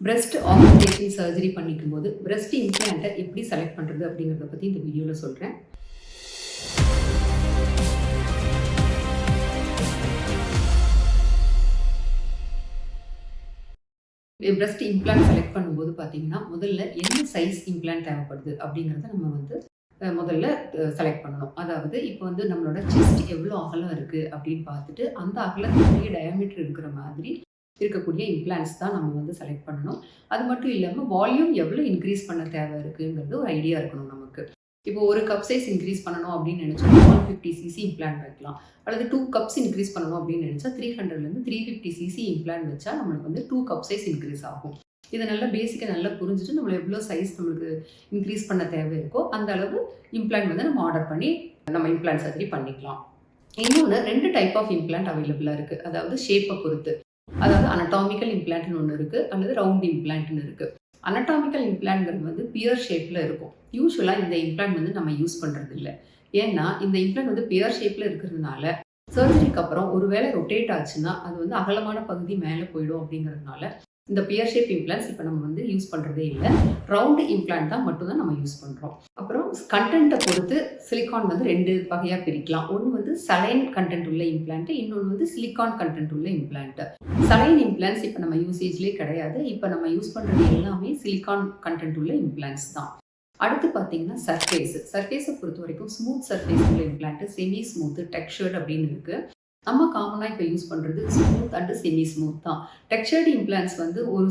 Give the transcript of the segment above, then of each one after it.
Breast augmentation surgery பண்ணிக்கும்போது breast இம்ப்ளான்ட்டை எப்படி select பண்ணுறது அப்படிங்கிறத பற்றி இந்த வீடியோவில் சொல்கிறேன். பிரஸ்ட் இம்ப்ளான்ட் செலக்ட் பண்ணும்போது பார்த்தீங்கன்னா முதல்ல என்ன சைஸ் இம்ப்ளான்ட் தேவைப்படுது அப்படிங்கிறத நம்ம முதல்ல செலக்ட் பண்ணணும். அதாவது இப்போ நம்மளோட செஸ்ட் எவ்வளோ அகலம் இருக்குது அப்படின்னு பார்த்துட்டு அந்த அகலத்துக்குரிய டயாமீட்டர் இருக்கிற மாதிரி இருக்கக்கூடிய இம்ப்ளான்ட்ஸ் தான் நம்ம செலக்ட் பண்ணணும். அது மட்டும் இல்லாமல் வால்யூம் எவ்வளோ இன்க்ரீஸ் பண்ண தேவை இருக்குங்கிறது ஒரு ஐடியா இருக்கணும் நமக்கு. இப்போ ஒரு கப் சைஸ் இன்க்ரீஸ் பண்ணணும் அப்படின்னு நினச்சா 150 cc இம்ப்ளான்ட் வைக்கலாம். அல்லது 2 கப்ஸ் இன்க்ரீஸ் பண்ணணும் அப்படின்னு நினச்சா 300லேருந்து 350 cc இம்ப்ளான்ட் வச்சா நம்மளுக்கு 2 கப் சைஸ் இன்க்ரீஸ் ஆகும். இதை நல்லா பேசிக்காக நல்லா புரிஞ்சுட்டு நம்மளை எவ்வளோ சைஸ் நம்மளுக்கு இன்க்ரீஸ் பண்ண தேவை இருக்கோ அந்த அளவு இம்ப்ளான்ட் நம்ம ஆர்டர் பண்ணி நம்ம இம்ப்ளான்ட் சர்ஜரி பண்ணிக்கலாம். இன்னொன்று 2 டைப் ஆஃப் இம்ப்ளான்ட் அவைலபிளாக இருக்குது. அதாவது ஷேப்பை பொறுத்து. அதாவது அனட்டாமிக்கல் இம்ப்ளான்ட்னு ஒன்று இருக்குது, அல்லது ரவுண்ட் இம்ப்ளான்ட்னு இருக்குது. அனட்டாமிக்கல் இம்ப்ளான்ட்ங்கிறது பியர் ஷேப்பில் இருக்கும். யூஸ்வலாக இந்த இம்ப்ளான்ட் நம்ம யூஸ் பண்ணுறது இல்லை. ஏன்னா இந்த இம்ப்ளான்ட் பியர் ஷேப்பில் இருக்கிறதுனால சர்ஜரிக்கு அப்புறம் ஒரு வேளை ரொட்டேட் ஆச்சுன்னா அது அகலமான பகுதி மேலே போயிடும். அப்படிங்கிறதுனால இந்த பியர் ஷேப் இம்ப்ளான்ட்ஸ் இப்போ நம்ம யூஸ் பண்ணுறதே இல்லை. ரவுண்டு இம்ப்ளான்ட் தான் மட்டும்தான் நம்ம யூஸ் பண்ணுறோம். அப்புறம் கண்டென்ட்டை பொறுத்து சிலிக்கான் 2 வகையாக பிரிக்கலாம். ஒன்று சலைன் கண்டென்ட் உள்ள இம்ப்ளான்ட், இன்னொன்று சிலிக்கான் கண்டென்ட் உள்ள இம்ப்ளான்ட். சலைன் இம்ப்ளான்ட்ஸ் இப்போ நம்ம யூசேஜ்லேயே கிடையாது. இப்போ நம்ம யூஸ் பண்ணுறது எல்லாமே சிலிக்கான் கண்டென்ட் உள்ள இம்ப்ளான்ட்ஸ் தான். அடுத்து பார்த்தீங்கன்னா சர்ஃபேஸை பொறுத்த வரைக்கும் ஸ்மூத் சர்ஃபேஸ் உள்ள இம்ப்ளான்ட், செமி ஸ்மூத், டெக்ஸ்சர்ட் அப்படின்னு இருக்குது. நம்ம காமனாக இப்போ யூஸ் பண்ணுறது ஸ்மூத் அண்டு செமி ஸ்மூத் தான். டெக்ஸ்சர்டு இம்ப்ளான்ட்ஸ் ஒரு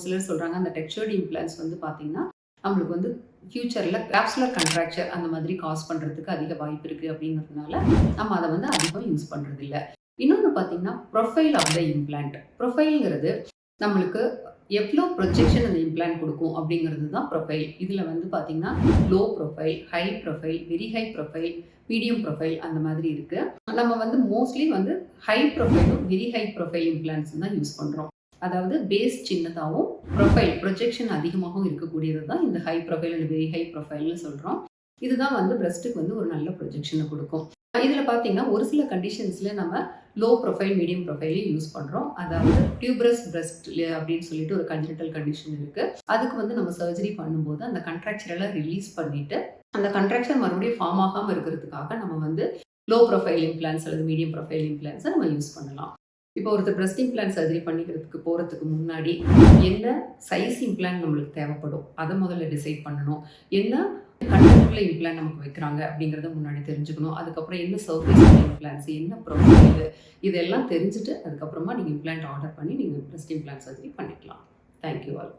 சிலர் சொல்கிறாங்க அந்த டெக்ஸ்சர்டு இம்ப்ளான்ட்ஸ் பார்த்தீங்கன்னா நம்மளுக்கு ஃபியூச்சரில் கேப்சுலர் கண்ட்ராக்சர் அந்த மாதிரி காஸ் பண்ணுறதுக்கு அதிக வாய்ப்பு இருக்குது. அப்படிங்கிறதுனால நம்ம அதை அதிகம் யூஸ் பண்ணுறது இல்லை. இன்னொன்று பார்த்தீங்கன்னா ப்ரொஃபைல் ஆஃப் த இம்ப்ளான்ட். ப்ரொஃபைல்ங்கிறது நம்மளுக்கு எவ்வளோ ப்ரொஜெக்ஷன் அந்த இம்ப்ளான்ட் கொடுக்கும் அப்படிங்கிறது தான் ப்ரொஃபைல். இதில் பார்த்தீங்கன்னா low profile, high profile, very high profile, medium profile அந்த மாதிரி இருக்குது. நம்ம மோஸ்ட்லி ஹை ப்ரொஃபைலும் வெரி ஹை ப்ரொஃபைல் இம்ப்ளான்ட்ஸ் தான் யூஸ் பண்ணுறோம். அதாவது பேஸ் சின்னதாகவும் ப்ரொஜெக்ஷன் அதிகமாகவும் இருக்கக்கூடியது தான் இந்த high profile and very high ப்ரொஃபைல்னு சொல்கிறோம். இதுதான் பிரஸ்ட்டுக்கு ஒரு நல்ல ப்ரொஜெக்ஷனை கொடுக்கும். இதில் பார்த்தீங்கன்னா ஒரு சில கண்டிஷன்ஸில் நம்ம லோ ப்ரொஃபைல், மீடியம் ப்ரொஃபைலையும் யூஸ் பண்ணுறோம். அதாவது டியூபரஸ் பிரஸ்ட் அப்படின்னு சொல்லிட்டு ஒரு கன்ஜெனிட்டல் கண்டிஷன் இருக்குது. அதுக்கு நம்ம சர்ஜரி பண்ணும்போது அந்த கண்ட்ராக்சரெல்லாம் ரிலீஸ் பண்ணிவிட்டு அந்த கண்ட்ராக்சர் மறுபடியும் ஃபார்ம் ஆகாமல் இருக்கிறதுக்காக நம்ம லோ ப்ரொஃபைல் இம்ப்ளான்ஸ் அல்லது மீடியம் ப்ரொஃபைல் இம்ப்ளான்ஸை நம்ம யூஸ் பண்ணலாம். இப்போ ஒருத்தர் பிரஸ்ட் இம்ப்ளான்ட் சர்ஜரி பண்ணிக்கிறதுக்கு போகிறதுக்கு முன்னாடி என்ன சைஸ் இம்ப்ளான்ட் நம்மளுக்கு தேவைப்படும் அதை முதல்ல டிசைட் பண்ணணும். என்ன கண்டென்ட்ல இம்ப்ளான்ட் நமக்கு வைக்கிறாங்க அப்படிங்கிறத முன்னாடி தெரிஞ்சுக்கணும். அதுக்கப்புறம் என்ன சர்ஃபேஸ் இம்ப்ளான்ட்ஸ், என்ன ப்ரொஃபைல், இதெல்லாம் தெரிஞ்சுட்டு அதுக்கப்புறமா நீங்கள் இம்ப்ளான்ட் ஆர்டர் பண்ணி நீங்கள் பிரஸ்ட் இம்ப்ளான்ட் சர்ஜரி பண்ணிக்கலாம். Thank you all.